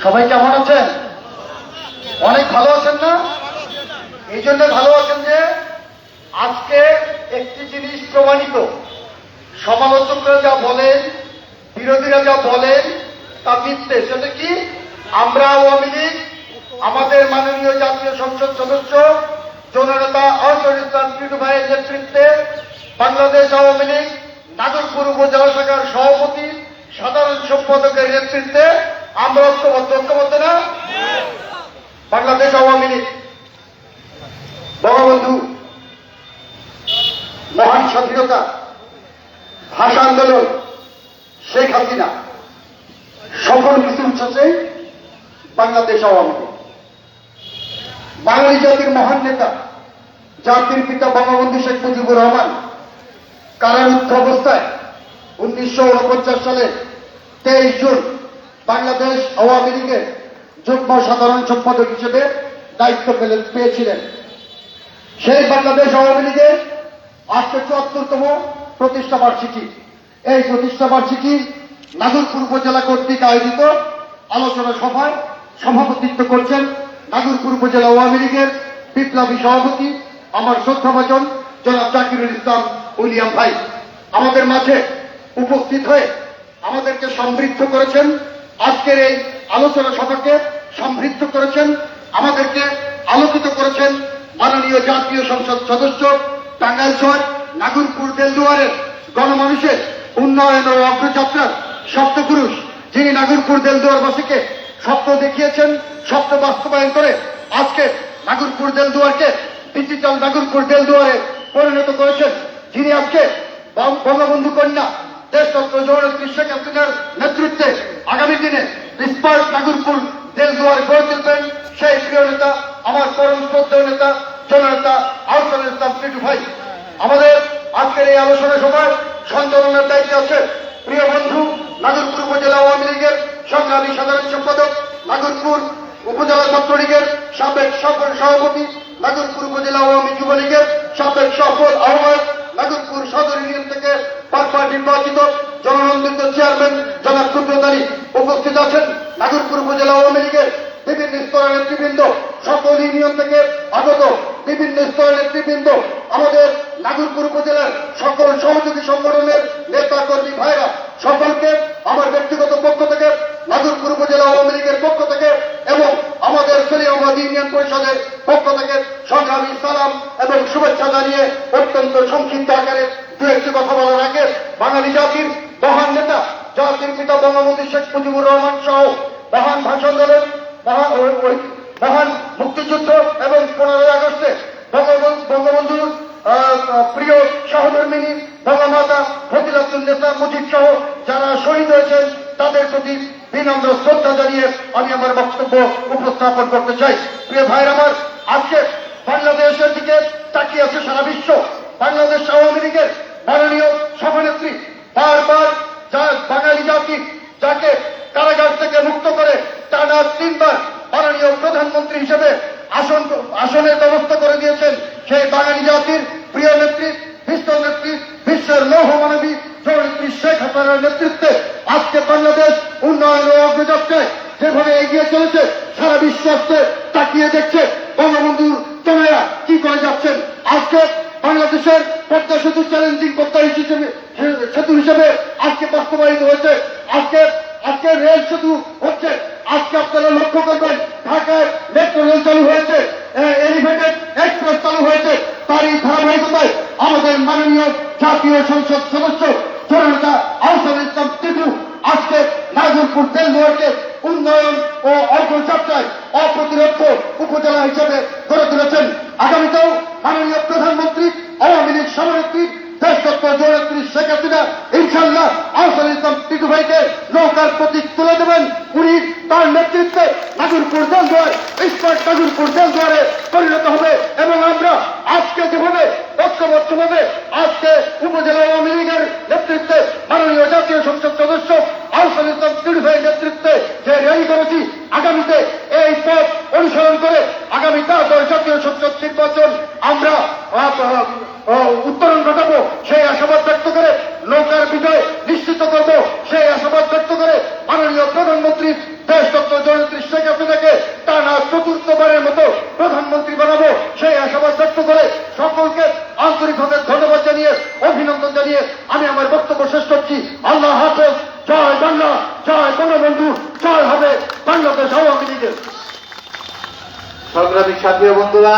সবাই কেমন আছেন? অনেক ভালো আছেন না? এই জন্য ভালো আছেন যে আজকে একটি জিনিস প্রমাণিত, সমালোচকরা যা বলেন, বিরোধীরা যা বলেন তা মিথ্যে। সেটা কি? আমরা আওয়ামী লীগ, আমাদের মাননীয় জাতীয় সংসদ সদস্য জননেতা আহসানুল ইসলাম টিটু ভাইয়ের নেতৃত্বে বাংলাদেশ আওয়ামী লীগ নাগরপুর উপজেলা শাখার সভাপতি সাধারণ সম্পাদকের নেতৃত্বে আমরা ঐক্যবদ্ধ না? বাংলাদেশ আওয়ামী লীগ বঙ্গবন্ধু মহান স্বাধীনতা, ভাষা আন্দোলন, শেখ হাসিনা, সকল কিছুর শেষে বাংলাদেশ আওয়ামী লীগ। বাঙালি জাতির মহান নেতা, জাতির পিতা বঙ্গবন্ধু শেখ মুজিবুর রহমান কারারুদ্ধ অবস্থায় 1949 সালে 23 জুন বাংলাদেশ আওয়ামী লীগের যুগ্ম সাধারণ সম্পাদক হিসেবে দায়িত্ব পেয়েছিলেন। সেই বাংলাদেশ আওয়ামী লীগের আজকে 74তম প্রতিষ্ঠা বার্ষিকী। এই প্রতিষ্ঠা বার্ষিকী নাগরপুর উপজেলা কর্তৃক আয়োজিত আলোচনা সভায় সভাপতিত্ব করছেন নাগরপুর উপজেলা আওয়ামী লীগের বিপ্লবী সভাপতি আমার শ্রদ্ধাভাজন জনাব জাকিরুল ইসলাম উলিয়াম ভাই। আমাদের মাঝে উপস্থিত হয়ে আমাদেরকে সমৃদ্ধ করেছেন, আজকের এই আলোচনা সভাকে সমৃদ্ধ করেছেন, আমাদেরকে আলোকিত করেছেন মাননীয় জাতীয় সংসদ সদস্য, টাঙ্গাইল শহর নাগরপুর দেলদুয়ারের গণমানুষের উন্নয়ন ও অগ্রযাত্রার স্বপ্নপুরুষ, যিনি নাগরপুর দেলদুয়ারবাসীকে স্বপ্ন দেখিয়েছেন, স্বপ্ন বাস্তবায়ন করে আজকে নাগরপুর দেলদুয়ারকে ডিজিটাল নাগরপুর দেলদুয়ারে পরিণত করেছেন, যিনি আজকে বঙ্গবন্ধু কন্যা দেশরত্ন জননেত্রী শেখ হাসিনার নেতৃত্বে আগামী দিনে স্মার্ট নাগরপুর দেলদুয়ার গড়ে তুলবেন, সেই প্রিয় নেতা, আমার পরম শ্রদ্ধেয় নেতা জননেতা আহসানুল ইসলাম টিটু ভাই। আমাদের আজকের এই আলোচনা সভায় সঞ্চালনের দায়িত্বে আছে প্রিয় বন্ধু নাগরপুর উপজেলা আওয়ামী লীগের সংগ্রামী সাধারণ সম্পাদক, নাগরপুর উপজেলা ছাত্রলীগের সাবেক সফল সভাপতি, নাগরপুর উপজেলা আওয়ামী যুবলীগের সাবেক সফল আহ্বায়ক, নাগরপুর সদর ইউনিয়ন থেকে বারবার নির্বাচিত জননন্দিত চেয়ারম্যান জনাব কুদ্দুস আলী। উপস্থিত আছেন নাগরপুর উপজেলা আওয়ামী লীগের বিভিন্ন স্তরের নেতৃবৃন্দ, সকল ইউনিয়ন থেকে আগত বিভিন্ন স্তরের নেতৃবৃন্দ, আমাদের নাগরপুর উপজেলার সকল সহযোগী সংগঠনের নেতা কর্মী ভাইরা, সকলকে আমার ব্যক্তিগত পক্ষ থেকে, নাগরপুর উপজেলা আওয়ামী লীগের পক্ষ থেকে এবং আমাদের সলিয়াবাদ ইউনিয়ন পরিষদের পক্ষ থেকে সংগ্রামী সালাম এবং শুভেচ্ছা জানিয়ে অত্যন্ত সংক্ষিপ্ত আকারে দু একটি কথা বলার আগে বাঙালি জাতির মহান নেতা, জাতির পিতা বঙ্গবন্ধু শেখ মুজিবুর রহমান সহ মহান ভাষা আন্দোলন, মহান মুক্তিযুদ্ধ এবং 15ই আগস্টে বঙ্গবন্ধুর প্রিয় সহধর্মিনী বঙ্গমাতা ফজিলাতুন্নেসা মুজিব সহ যারা শহীদ হয়েছেন তাদের প্রতি বিনম্র শ্রদ্ধা জানিয়ে আমি আমার বক্তব্য উপস্থাপন করতে চাই। প্রিয় ভাইয়ের আমার, আজকে বাংলাদেশের দিকে তাকিয়ে আছে সারা বিশ্ব। বাংলাদেশ আওয়ামী লীগের মাননীয় সভানেত্রী বারবার বাঙালি জাতি যাকে কারাগার থেকে মুক্ত করে টানা 3 বার মাননীয় প্রধানমন্ত্রী হিসেবে আসনের ব্যবস্থা করে দিয়েছেন, সেই বাঙালি জাতির প্রিয় নেত্রী, বিশ্ব নেত্রী, বিশ্বের লৌহ মানবী জননেত্রী শেখ হাসিনার নেতৃত্বে আজকে বাংলাদেশ উন্নয়ন ও অগ্রযাত্রায় যেভাবে এগিয়ে চলেছে, সারা বিশ্ব আজকে তাকিয়ে দেখছে বঙ্গবন্ধুর তনয়া কি করে যাচ্ছেন। আজকে বাংলাদেশের পদ্মা সেতু চ্যালেঞ্জিং পদ্মা সেতু হিসেবে আজকে বাস্তবায়িত হয়েছে। আজকে রেল সেতু হচ্ছে। আজকে আপনারা লক্ষ্য করবেন ঢাকায় মেট্রো রেল চালু হয়েছে, এলিভেটেড এক্সপ্রেস চালু হয়েছে। তারই ধারাবাহিকতায় আমাদের মাননীয় জাতীয় সংসদ সদস্য জননেতা আহসানুল ইসলাম টিটু আজকে নাগরপুর দেলদুয়ারকে উন্নয়ন ও অগ্রযাত্রায় অপ্রতিরোধ্য উপজেলা হিসেবে গড়ে তুলেছেন। আগামীতেও মাননীয় প্রধানমন্ত্রী, আওয়ামী লীগ সভানেত্রী, দেশরত্ন জননেত্রী শেখ হাসিনা ইনশাল্লাহ আহসানুল ইসলাম টিটু ভাইকে নৌকার প্রতীক তুলে দেবেন। উনি তার নেতৃত্বে নাগরপুর দেলদুয়ার স্মার্ট নাগরপুর দেলদুয়ারে পরিণত হবে এবং আমরা আজকে যেভাবে ঐক্যবদ্ধভাবে আজকে উপজেলা আওয়ামী লীগের নেতৃত্বে মাননীয় জাতীয় সংসদ সদস্য আহসানুল ইসলাম টিটু ভাইয়ের নেতৃত্বে যে র্যালি করেছি, আগামীতে এই পথ অনুসরণ করে আগামী 10 জাতীয় সংসদ নির্বাচন আমরা উত্তরণ ঘটাবো, সেই আশাবাদ ব্যক্ত করে নৌকার বিজয় নিশ্চিত করব, সেই আশাবাদ ব্যক্ত করে মাননীয় প্রধানমন্ত্রী দেশরত্ন জননেত্রী আমার বক্তব্য শেষ করছি। আল্লাহ হাফেজ। জয় বাংলা, জয় বঙ্গবন্ধু, জয় হবে বাংলাদেশ আওয়ামী লীগের। সংগ্রামী সাথী ও বন্ধুরা,